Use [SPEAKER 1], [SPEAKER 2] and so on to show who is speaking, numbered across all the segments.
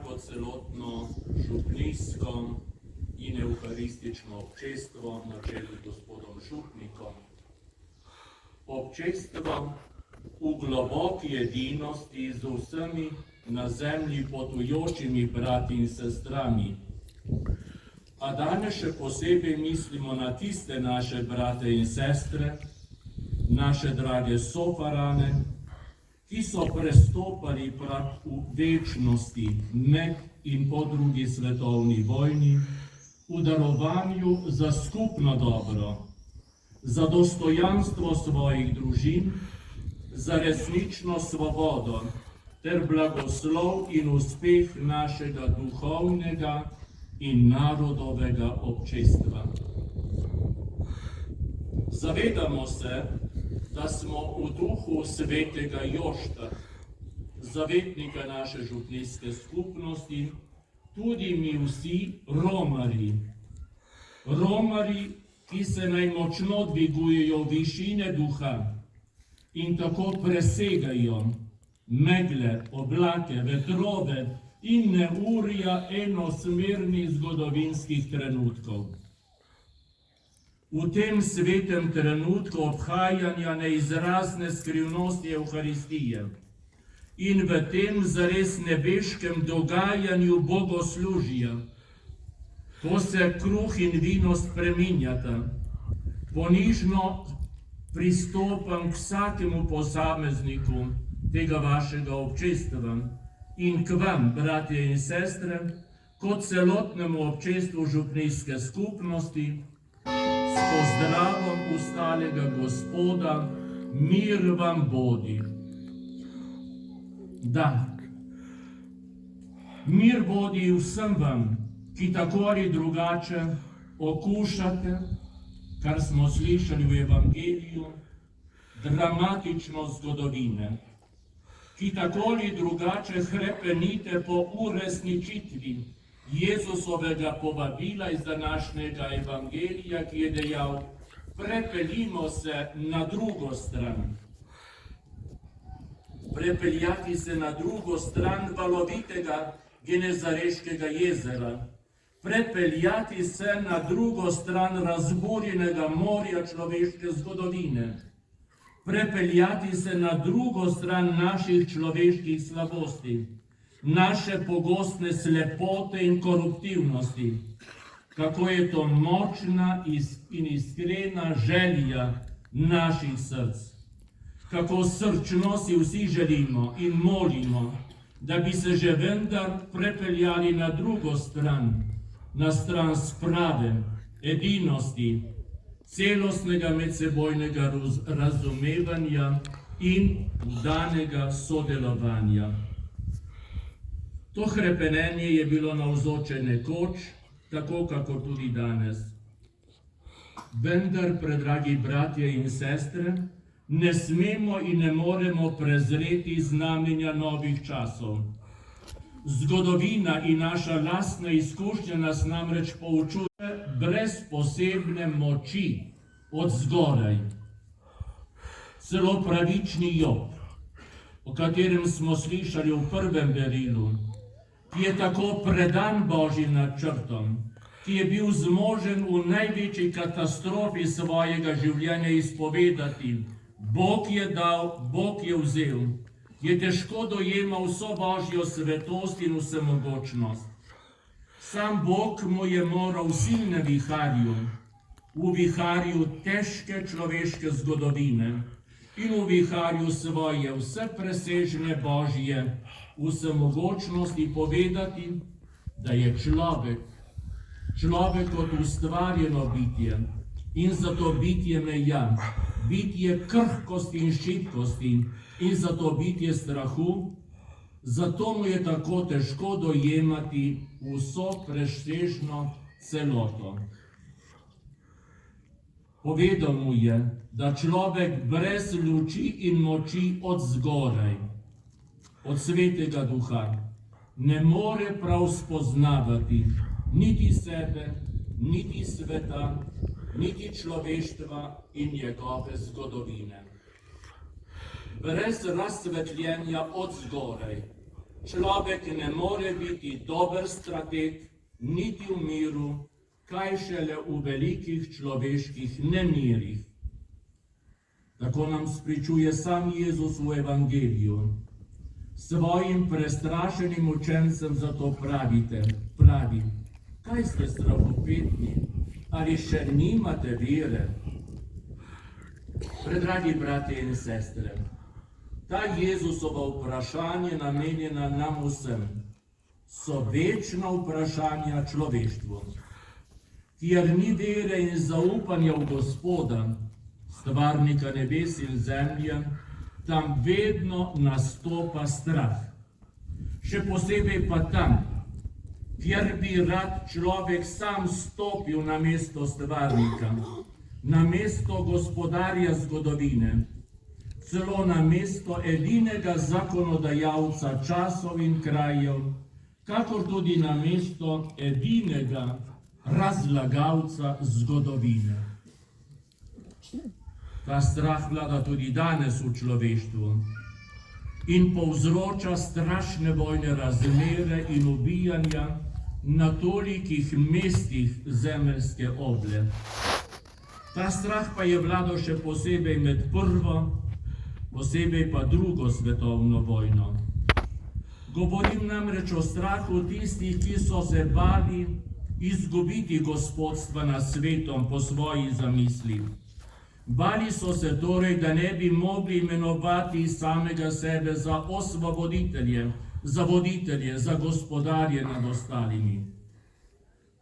[SPEAKER 1] jako celotno župnijsko in euharistično občestvo na čelu z gospodom župnikom. Občestvo v globoki edinosti z vsemi na zemlji potujočimi brati in sestrami. A danes še posebej mislimo na tiste naše brate in sestre, naše drage sofarane, ki so prestopali prag v večnosti med in po drugi svetovni vojni, v darovanju za skupno dobro, za dostojanstvo svojih družin, za resnično svobodo ter blagoslov in uspeh našega duhovnega in narodovega občestva. Zavedamo se, da smo v duhu svetega Jošta, zavetnika naše župnijske skupnosti, tudi mi vsi romarji. Romarji, ki se najmočno dvigujejo višine duha in tako presegajo megle, oblake, vetrove in neurja enosmernih zgodovinskih trenutkov. V tem svetem trenutku obhajanja neizrazne skrivnosti Evharistije in v tem zares nebeškem dogajanju bogoslužja, ko se kruh in vino spreminjata, ponižno pristopam k vsakemu posamezniku tega vašega občestva in k vam, bratje in sestre, kot celotnemu občestvu župnijske skupnosti, s pozdravom ustalega Gospoda, mir vam bodi. Da, mir bodi vsem vam, ki tako ali drugače okušate, kar smo slišali v Evangeliju, dramatično zgodovine, ki tako ali drugače hrepenite po uresničitvi Jezusovega povabila iz današnjega Evangelija, ki je dejal: prepeljimo se na drugo stran. Prepeljati se na drugo stran valovitega Genezareškega jezera, prepeljati se na drugo stran razburjenega morja človeške zgodovine, prepeljati se na drugo stran naših človeških slabosti, naše pogostne slepote in koruptivnosti. Kako je to močna in iskrena želja naših src. Kako srčno si vsi želimo in molimo, da bi se že vendar prepeljali na drugo stran, na stran sprave, edinosti, celostnega medsebojnega razumevanja in vdanega sodelovanja. To hrepenenje je bilo navzoče nekoč, tako kako tudi danes. Vendar, predragi bratje in sestre, ne smemo in ne moremo prezreti znamenja novih časov. Zgodovina in naša lastna izkušnja nas namreč poučuje brez posebne moči od zgoraj. Celo pravični Job, o katerem smo slišali v prvem berilu, ki je tako predan Božjim načrtom, ki je bil zmožen v največji katastrofi svojega življenja izpovedati: Bog je dal, Bog je vzel, je težko dojemal vso Božjo svetost in vsemogočnost. Sam Bog mu je moral v silnem viharju, v viharju težke človeške zgodovine in v viharju svoje vsepresežne Božje vsemogočnosti povedati, da je človek kot ustvarjeno bitje in zato bitje meja, bitje krhkosti in šibkosti in zato bitje strahu, zato mu je tako težko dojemati vso presežno celoto. Povedal mu je, da človek brez luči in moči od zgoraj, od svetega duha, ne more prav spoznavati niti sebe, niti sveta, niti človeštva in njegove zgodovine. Brez razsvetljenja od zgoraj, Človek ne more biti dober strateg niti v miru, kaj šele v velikih človeških nemirih. Tako nam spričuje sam Jezus v Evangeliju. Svojim prestrašenim učencem zato pravi, kaj ste strahopetni, ali še nimate vere? Predragi bratje in sestre, ta Jezusova vprašanja namenjena nam vsem so večna vprašanja človeštvu. Kjer ni vere in zaupanja v Gospoda, stvarnika nebes in zemlje, tam vedno nastopa strah. Še posebej pa tam, kjer bi rad človek sam stopil na mesto stvarnika, na mesto gospodarja zgodovine, celo na mesto edinega zakonodajalca časov in krajev, kakor tudi na mesto edinega razlagalca zgodovine. Ta strah vlada tudi danes v človeštvu in povzroča strašne vojne razmere in ubijanja na tolikih mestih zemeljske oble. Ta strah pa je vladal še posebej med prvo, posebej pa drugo svetovno vojno. Govorim namreč o strahu tistih, ki so se bali izgubiti gospodstva nad svetom po svoji zamisli. Bali so se torej, da ne bi mogli imenovati samega sebe za osvoboditelje, za voditelje, za gospodarje nad ostalimi.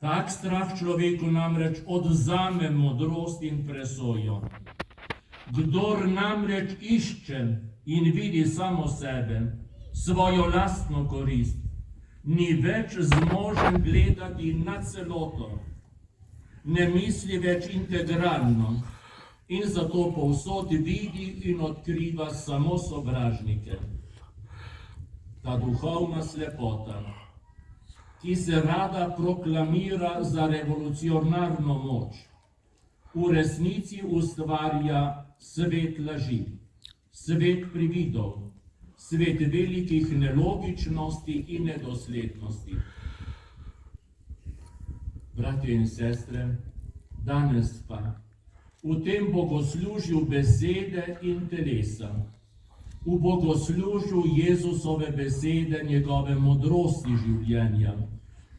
[SPEAKER 1] Tak strah človeku namreč odvzame modrost in presojo. Kdor namreč išče in vidi samo sebe, svojo lastno korist, ni več zmožen gledati na celoto, ne misli več integralno in zato povsod vidi in odkriva samo sovražnike. Ta duhovna slepota, ki se rada proklamira za revolucionarno moč, v resnici ustvarja svet laži, svet prividov, svet velikih nelogičnosti in nedoslednosti. Bratje in sestre, danes pa v tem bogoslužju besede in telesa, v bogoslužju Jezusove besede, njegove modrosti življenja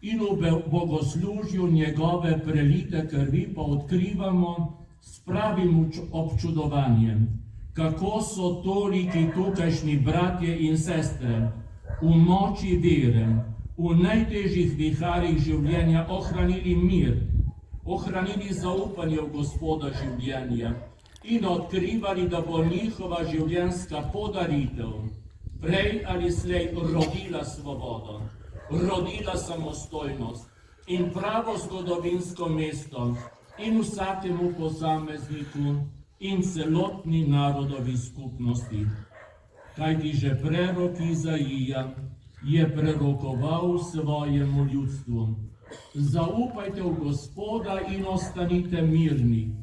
[SPEAKER 1] in v bogoslužju njegove prelite krvi pa odkrivamo s pravim občudovanjem, kako so toliki tukajšnji bratje in sestre v moči vere, v najtežjih viharjih življenja ohranili mir, ohranili zaupanje v Gospoda življenja in odkrivali, da bo njihova življenjska podaritev prej ali slej rodila svobodo, rodila samostojnost in pravo zgodovinsko mesto in vsakemu posamezniku in celotni narodovi skupnosti. Kajti že prerok Izaija je prerokoval svojemu ljudstvu: zaupajte v Gospoda in ostanite mirni.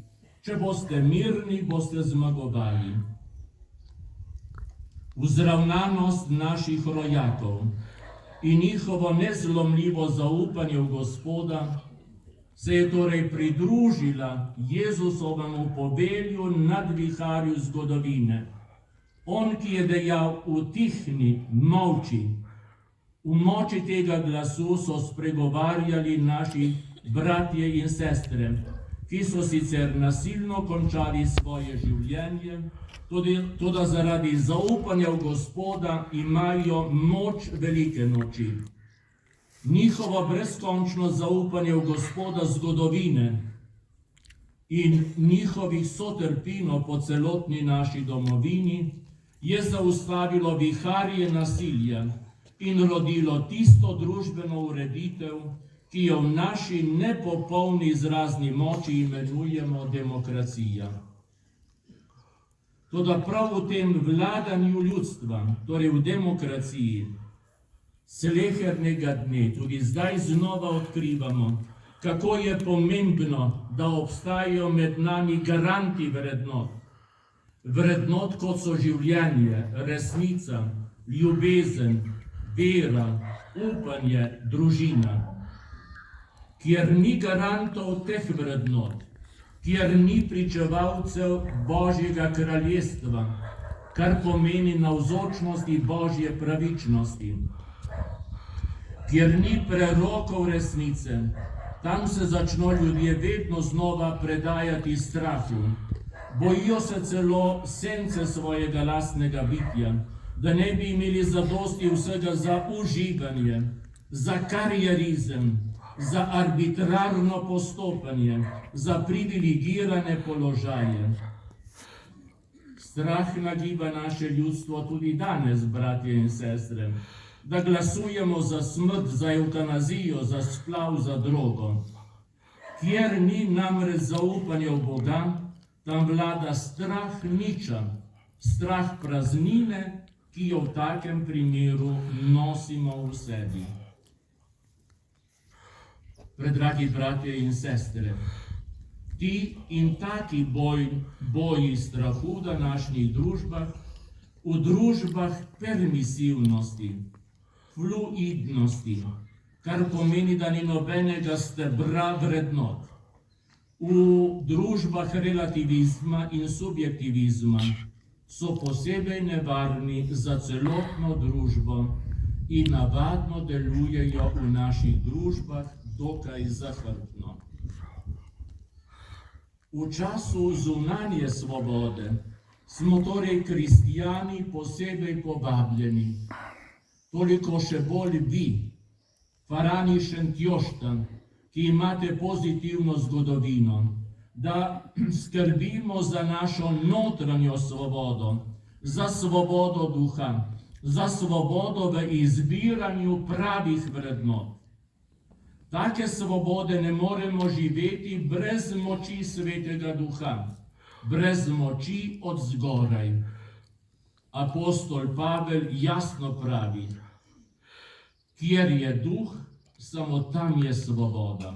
[SPEAKER 1] Če boste mirni, boste zmagovali. Vzravnanost naših rojakov in njihovo nezlomljivo zaupanje v Gospoda se je torej pridružila Jezusovemu povelju nad viharju zgodovine. On, ki je dejal: utihni, molči. V moči tega glasu so spregovarjali naši bratje in sestre, ki so sicer nasilno končali svoje življenje, toda zaradi zaupanja v Gospoda imajo moč velike noči. Njihovo brezkončno zaupanje v Gospoda zgodovine in njihovih sotrpino po celotni naši domovini je zaustavilo viharje nasilja in rodilo tisto družbeno ureditev, ki jo v naši nepopolni izrazni moči imenujemo demokracija. Toda prav v tem vladanju ljudstva, torej v demokraciji, slehernega dne tudi zdaj znova odkrivamo, kako je pomembno, da obstajajo med nami garanti vrednot. Vrednot, kot so življenje, resnica, ljubezen, vera, upanje, družina. Kjer ni garantov teh vrednot, kjer ni pričevalcev Božjega kraljestva, kar pomeni navzočnosti Božje pravičnosti. Kjer ni prerokov resnice, tam se začno ljudje vedno znova predajati strahu. Bojijo se celo sence svojega lastnega bitja, da ne bi imeli zadosti vsega za uživanje, za karierizem, za arbitrarno postopanje, za privilegirane položaje. Strah nagiba naše ljudstvo tudi danes, bratje in sestre, da glasujemo za smrt, za evtanazijo, za splav, za drogo. Kjer ni namreč zaupanja v Boga, tam vlada strah niča, strah praznine, ki jo v takem primeru nosimo v sebi. Predragi bratje in sestre, ti in taki boji strahu v današnjih družbah, v družbah permisivnosti, fluidnosti, kar pomeni, da ni nobenega stebra vrednot, v družbah relativizma in subjektivizma so posebej nevarni za celotno družbo in navadno delujejo v naših družbah dokaj zahrbtno. V času zunanje svobode smo torej kristijani posebej povabljeni, toliko še bolj vi, Farani Šentjoštan, ki imate pozitivno zgodovino, da skrbimo za našo notranjo svobodo, za svobodo duha, za svobodo v izbiranju pravih vrednot. Take svobode ne moremo živeti brez moči Svetega Duha, brez moči od zgoraj. Apostol Pavel jasno pravi, kjer je duh, samo tam je svoboda.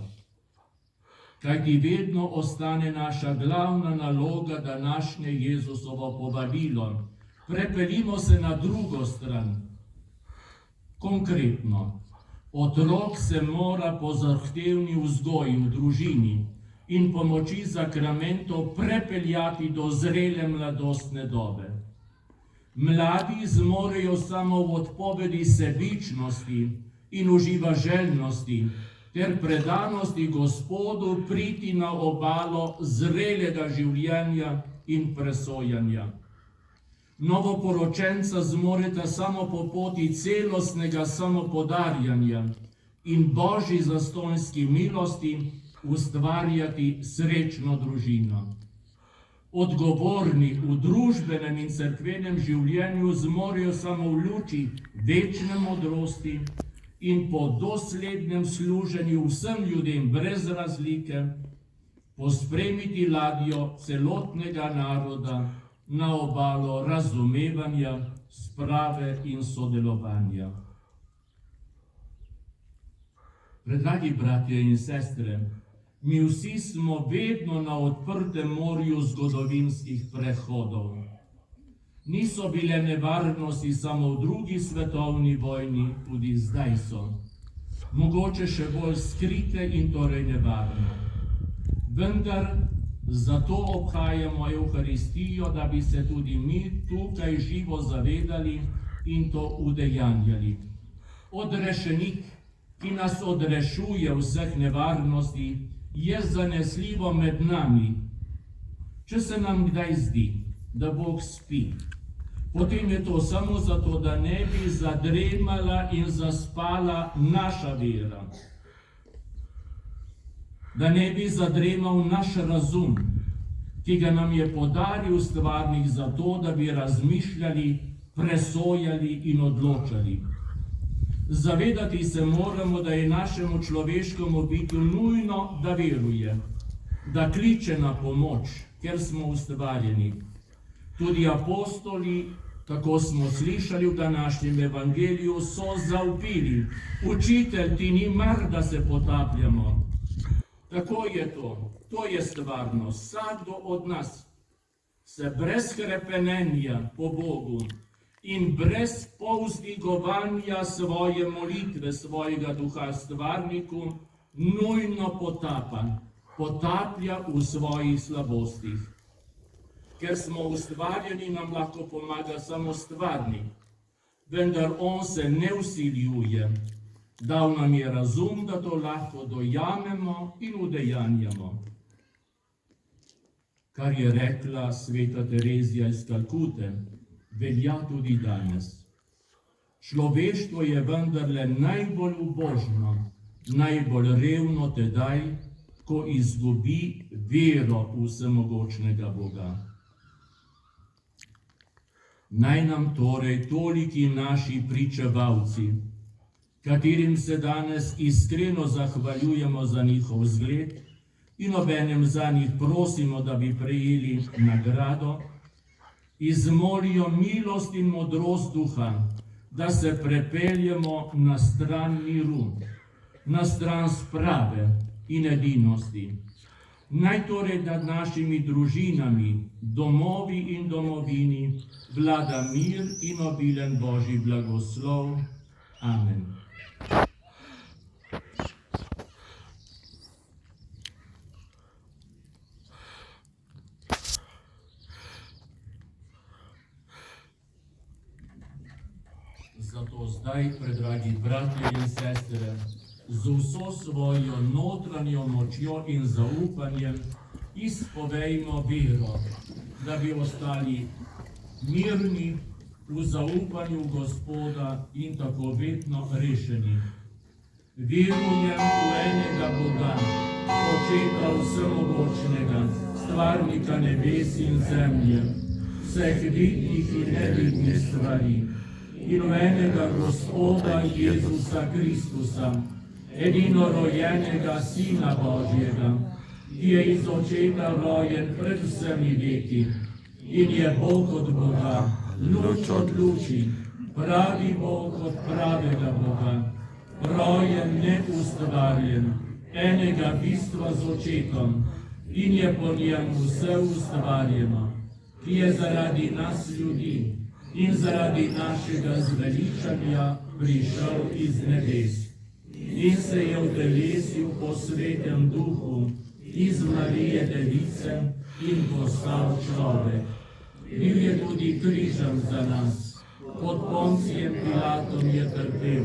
[SPEAKER 1] Kajti vedno ostane naša glavna naloga današnje Jezusovo povabilo. Prepeljimo se na drugo stran. Konkretno, otrok se mora po zahtevni vzgoji v družini in pomoči sakramentov prepeljati do zrele mladostne dobe. Mladi zmorejo samo v odpovedi sebičnosti in uživaželjnosti ter predanosti Gospodu priti na obalo zrelega življenja in presojanja. Novoporočenca zmoreta samo po poti celostnega samopodarjanja in Božji zastonjski milosti ustvarjati srečno družino. Odgovorni v družbenem in cerkvenem življenju zmorejo samo v luči večne modrosti in po doslednem služenju vsem ljudem brez razlike pospremiti ladjo celotnega naroda na obalo razumevanja, sprave in sodelovanja. Predragi bratje in sestre, mi vsi smo vedno na odprtem morju zgodovinskih prehodov. Niso bile nevarnosti samo v drugi svetovni vojni, tudi zdaj so. Mogoče še bolj skrite in torej nevarne. Vendar zato obhajamo Evharistijo, da bi se tudi mi tukaj živo zavedali in to udejanjali. Odrešenik, ki nas odrešuje vseh nevarnosti, je zanesljivo med nami. Če se nam kdaj zdi, da Bog spi, potem je to samo zato, da ne bi zadremala in zaspala naša vera. Da ne bi zadremal naš razum, ki ga nam je podaril stvarnik zato, da bi razmišljali, presojali in odločali. Zavedati se moramo, da je našemu človeškemu bitju nujno, da veruje, da kliče na pomoč, ker smo ustvarjeni. Tudi apostoli, tako smo slišali v današnjem evangeliju, so zavpili: Učitelj, ti ni mar, da se potapljamo. Tako je to je stvarnost. Vsakdo od nas se brez hrepenenja po Bogu in brez povzdigovanja svoje molitve, svojega duha stvarniku, nujno potaplja v svojih slabostih. Ker smo ustvarjeni, nam lahko pomaga samo stvarnik, vendar on se ne vsiljuje. Dal nam je razum, da to lahko dojamemo in udejanjamo. Kar je rekla sveta Terezija iz Kalkute, velja tudi danes. Človeštvo je vendarle najbolj ubožno, najbolj revno tedaj, ko izgubi vero v vsemogočnega Boga. Naj nam torej toliki naši pričevalci, katerim se danes iskreno zahvaljujemo za njihov zgled in obenem za njih prosimo, da bi prejeli nagrado, izmolijo milost in modrost duha, da se prepeljemo na stran miru, na stran sprave in edinosti. Naj torej nad našimi družinami, domovi in domovini vlada mir in obilen Božji blagoslov. Amen. Zato zdaj, predragi bratje in sestre, z vso svojo notranjo močjo in zaupanjem izpovejmo vero, da bi ostali mirni v zaupanju Gospoda in tako vedno rešeni. Verujem v enega Boga, Očeta vsemogočnega, stvarnika nebes in zemlje, vseh vidnih in nevidnih stvari, in v enega Gospoda Jezusa Kristusa, edinorojenega Sina Božjega, ki je iz Očeta rojen pred vsemi veki in je Bog od Boga, luč od luči, pravi Bog od pravega Boga, rojen, neustvarjen, enega bistva z Očetom in je po njem vse ustvarjeno, ki je zaradi nas ljudi in zaradi našega zveličanja prišel iz nebes in se je utelesil po svetem duhu iz Marije Device in postal človek. Bil je tudi križem za nas, pod Poncijem Pilatom je trpel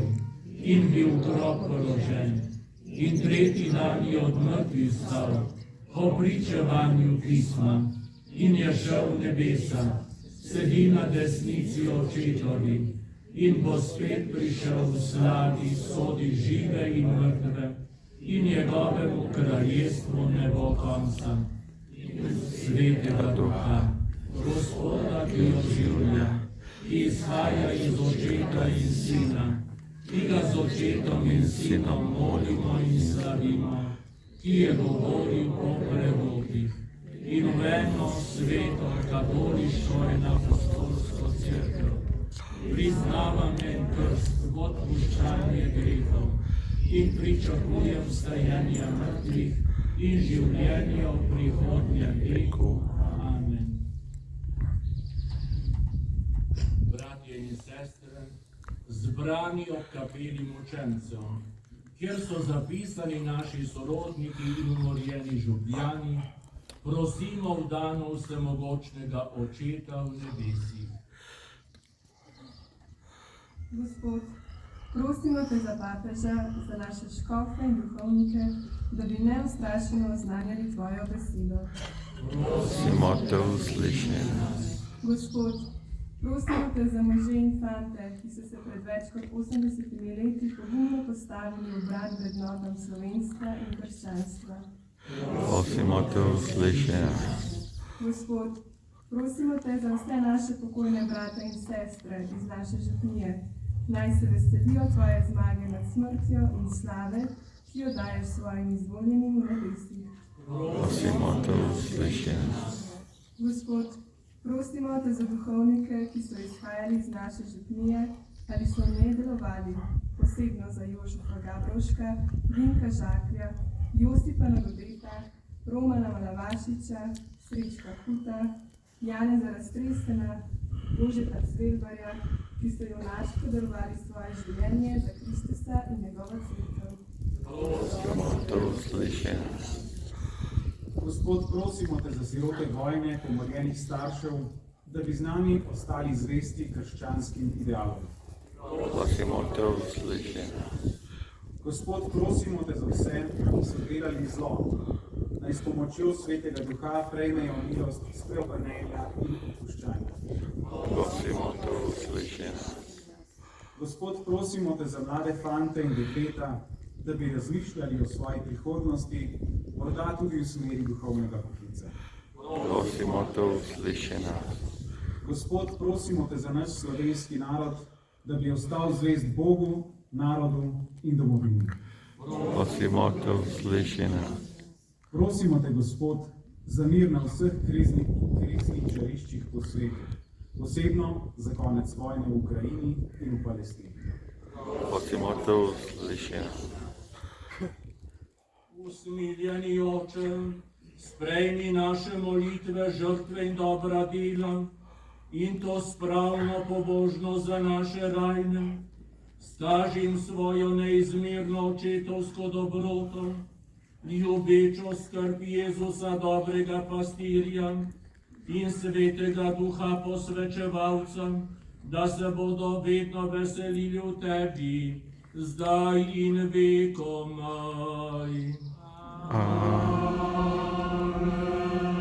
[SPEAKER 1] in bil v grob položen in tretji dan je od mrtvih vstal po pričevanju pisma in je šel v nebesa, sedi na desnici Očetovi in bo spet prišel v slavi, sodi žive in mrtve in njegovemu kraljestvu ne bo konca. Svetega Duha, Gospoda, ki oživlja, ki izhaja iz Očeta in Sina, ki ga z Očetom in Sinom molimo in slavimo, ki je govoril po prerokih, in v eno sveto katoliško in apostolsko cerkev priznavam en krst v odpuščanje grehov in pričakujem vstajanje mrtvih in življenje v prihodnjem veku. Amen. Bratje in sestre, zbrani ob kapeli mučencev, kjer so zapisani naši sorodniki in umorjeni župljani, prosimo v danu vsemogočnega Očeta v nebesih.
[SPEAKER 2] Gospod, prosimo te za papeža, za naše škofe in duhovnike, da bi neustrašeno oznanjali tvojo besedo.
[SPEAKER 3] Prosimo te usliši nas.
[SPEAKER 2] Gospod, prosimo te za može in fante, ki so se pred več kot 80 leti pogumno postavili v bran vrednotam slovenstva in krščanstva.
[SPEAKER 3] Prosimo te usliši nas.
[SPEAKER 2] Gospod, prosimo te za vse naše pokojne brate in sestre iz naše župnije, naj se veselijo tvoje zmage nad smrtjo in slave, ki jo daješ svojim izvoljenim v nebesih.
[SPEAKER 3] Prosimo te usliši nas.
[SPEAKER 2] Gospod, prosimo te za duhovnike, ki so izhajali iz naše župnije ali so v njej delovali, posebno za Jožefa Gabrovška, Vinka Žaklja, Josipa Nagodeta, Romana Malavašiča, Srečka Huta, Janeza Raztresena, Jožeta Cvelbarja, ki so junaško darovali svoje življenje za Kristusa in njegovo cerkev.
[SPEAKER 3] Prosimo te, usliši nas.
[SPEAKER 4] Gospod, prosimo te za sirote vojne, pomorjenih staršev, da bi z nami ostali zvesti krščanskim idealom.
[SPEAKER 3] Prosimo te, usliši nas.
[SPEAKER 4] Gospod, prosimo te za vse, ki so delali zlo, naj s pomočjo Svetega Duha prejmejo milost spreobrnenja in odpuščanja.
[SPEAKER 3] Prosimo te, usliši nas.
[SPEAKER 4] Gospod, prosimo te za mlade fante in dekleta, da bi razmišljali o svoji prihodnosti, morda tudi v smeri duhovnega poklica.
[SPEAKER 3] Prosimo te, usliši nas.
[SPEAKER 4] Gospod, prosimo te za naš slovenski narod, da bi ostal zvest Bogu, narodu in domovini.
[SPEAKER 3] Prosimo te, usliši nas.
[SPEAKER 4] Prosimo te, Gospod, za mir na vseh kriznih žariščih po svetu, posebno za konec vojne v Ukrajini in v Palestini.
[SPEAKER 3] Prosimo te, usliši nas.
[SPEAKER 1] Usmiljeni Oče, sprejmi naše molitve, žrtve in dobra dela in to spravno pobožno za naše rajne. Stažim svojo neizmerno očetovsko dobroto, ljubečo skrb Jezusa dobrega pastirja in Svetega Duha posvečevalca, da se bodo vedno veselili v tebi, zdaj in vekomaj.
[SPEAKER 3] Amen.